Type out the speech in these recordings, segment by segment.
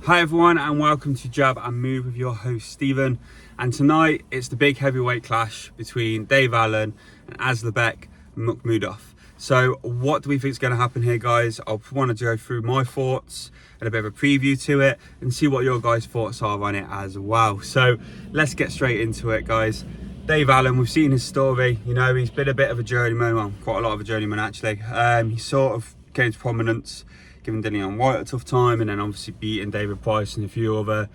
Hi everyone, and welcome to Jab and Move with your host Stephen. And tonight it's the big heavyweight clash between Dave Allen and Arslanbek Makhmudov. So what do we think is going to happen here, guys? I wanted to go through my thoughts and a bit of a preview to it and see what your guys' thoughts are on it as well. So let's get straight into it, guys. Dave Allen, we've seen his story. You know, he's been a bit of a journeyman, well, quite a lot of a journeyman actually. He sort of came to prominence giving Dillian White a tough time, and then obviously beating David Price and a few other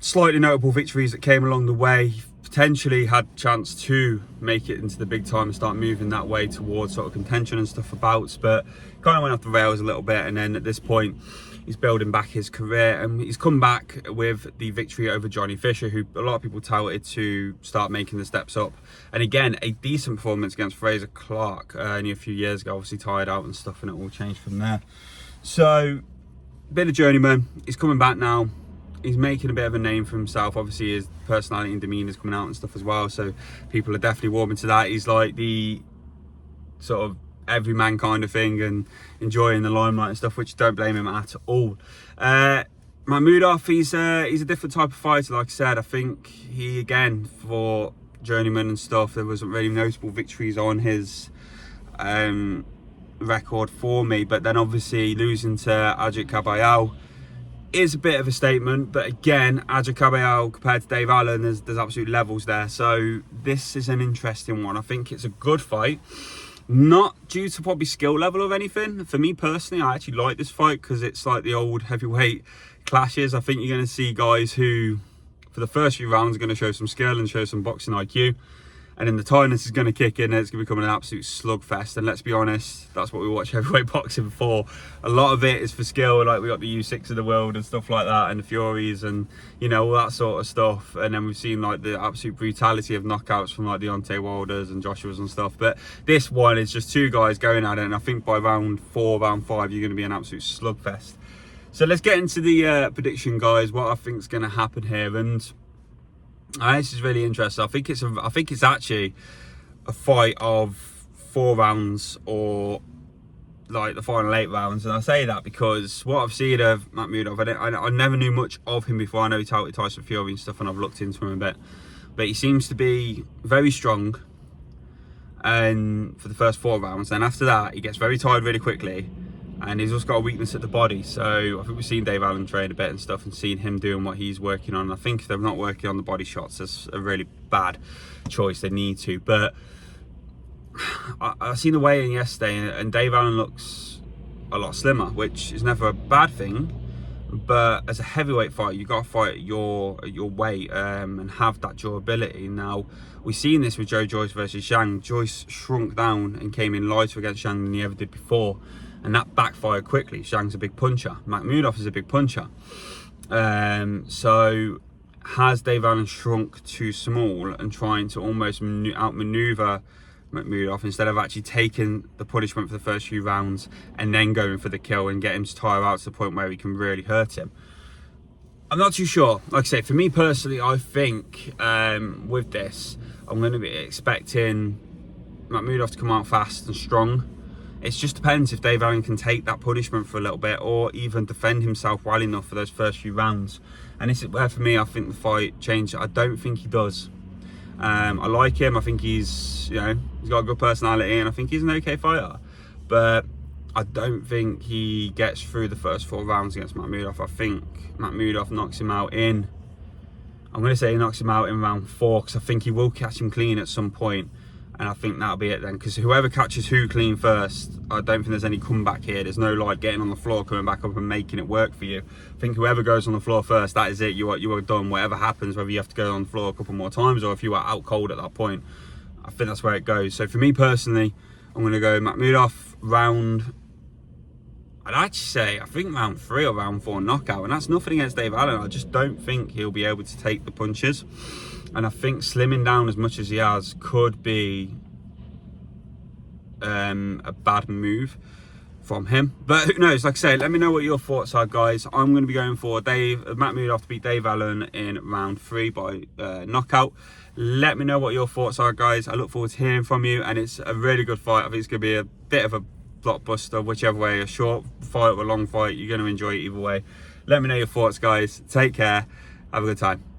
slightly notable victories that came along the way. He potentially had a chance to make it into the big time and start moving that way towards sort of contention and stuff for bouts, but kind of went off the rails a little bit. And then at this point he's building back his career, and he's come back with the victory over Johnny Fisher, who a lot of people touted to start making the steps up. And again, a decent performance against Fraser Clark only a few years ago, obviously tired out and stuff, and it all changed from there. So, bit of journeyman. He's coming back now. He's making a bit of a name for himself. Obviously, his personality and demeanour is coming out and stuff as well. So, people are definitely warming to that. He's like the sort of everyman kind of thing and enjoying the limelight and stuff, which don't blame him at all. Makhmudov, he's a different type of fighter. Like I said, I think he, again, for journeyman and stuff, there wasn't really notable victories on his record for me, but then obviously losing to Ajit Kabayel is a bit of a statement. But again, Ajit Kabayel compared to Dave Allen, there's absolute levels there. So this is an interesting one. I think it's a good fight, not due to probably skill level of anything. For me personally, I actually like this fight because it's like the old heavyweight clashes. I think you're going to see guys who for the first few rounds are going to show some skill and show some boxing IQ, and then the tiredness is going to kick in and it's going to become an absolute slugfest. And let's be honest, that's what we watch heavyweight boxing for. A lot of it is for skill, like we got the U6 of the world and stuff like that, and the Furies and, you know, all that sort of stuff. And then we've seen like the absolute brutality of knockouts from like Deontay Wilders and Joshua's and stuff. But this one is just two guys going at it, and I think by round 4, round 5, you're going to be an absolute slugfest. So let's get into the prediction, guys, what I think is going to happen here. And this is really interesting. I think it's actually a fight of 4 rounds, or like the final 8 rounds. And I say that because what I've seen of Makhmudov, I never knew much of him before. I know he touted Tyson Fury and stuff, and I've looked into him a bit, but he seems to be very strong and for the first 4 rounds. Then after that he gets very tired really quickly, and he's also got a weakness at the body. So I think we've seen Dave Allen train a bit and stuff and seen him doing what he's working on. I think if they're not working on the body shots, that's a really bad choice. They need to. But I've seen the weigh-in yesterday, and Dave Allen looks a lot slimmer, which is never a bad thing. But as a heavyweight fighter, you've got to fight at your weight and have that durability. Now, we've seen this with Joe Joyce versus Zhang. Joyce shrunk down and came in lighter against Zhang than he ever did before, and that backfired quickly. Zhang's a big puncher. Makhmudov is a big puncher. So has Dave Allen shrunk too small and trying to almost outmaneuver Makhmudov instead of actually taking the punishment for the first few rounds and then going for the kill and get him to tire out to the point where he can really hurt him? I'm not too sure. Like I say, for me personally, I think with this, I'm going to be expecting Makhmudov to come out fast and strong. It just depends if Dave Allen can take that punishment for a little bit, or even defend himself well enough for those first few rounds. And this is where, for me, I think the fight changed. I don't think he does. I like him. I think he's got a good personality, and I think he's an okay fighter. But I don't think he gets through the first 4 rounds against Makhmudov. I think Makhmudov knocks him out in, I'm going to say he knocks him out in round 4, because I think he will catch him clean at some point. And I think that'll be it then, because whoever catches who clean first, I don't think there's any comeback here. There's no like getting on the floor, coming back up and making it work for you. I think whoever goes on the floor first, that is it. You are done. Whatever happens, whether you have to go on the floor a couple more times or if you are out cold at that point, I think that's where it goes. So for me personally, I'm going to go Makhmudov round, I'd actually say, I think round 3 or round 4 knockout. And that's nothing against Dave Allen. I just don't think he'll be able to take the punches. And I think slimming down as much as he has could be a bad move from him. But who knows? Like I say, let me know what your thoughts are, guys. I'm going to be going for Makhmudov to beat Dave Allen in round 3 by knockout. Let me know what your thoughts are, guys. I look forward to hearing from you, and it's a really good fight. I think it's going to be a bit of a blockbuster, whichever way, a short fight or a long fight. You're going to enjoy it either way. Let me know your thoughts, guys. Take care. Have a good time.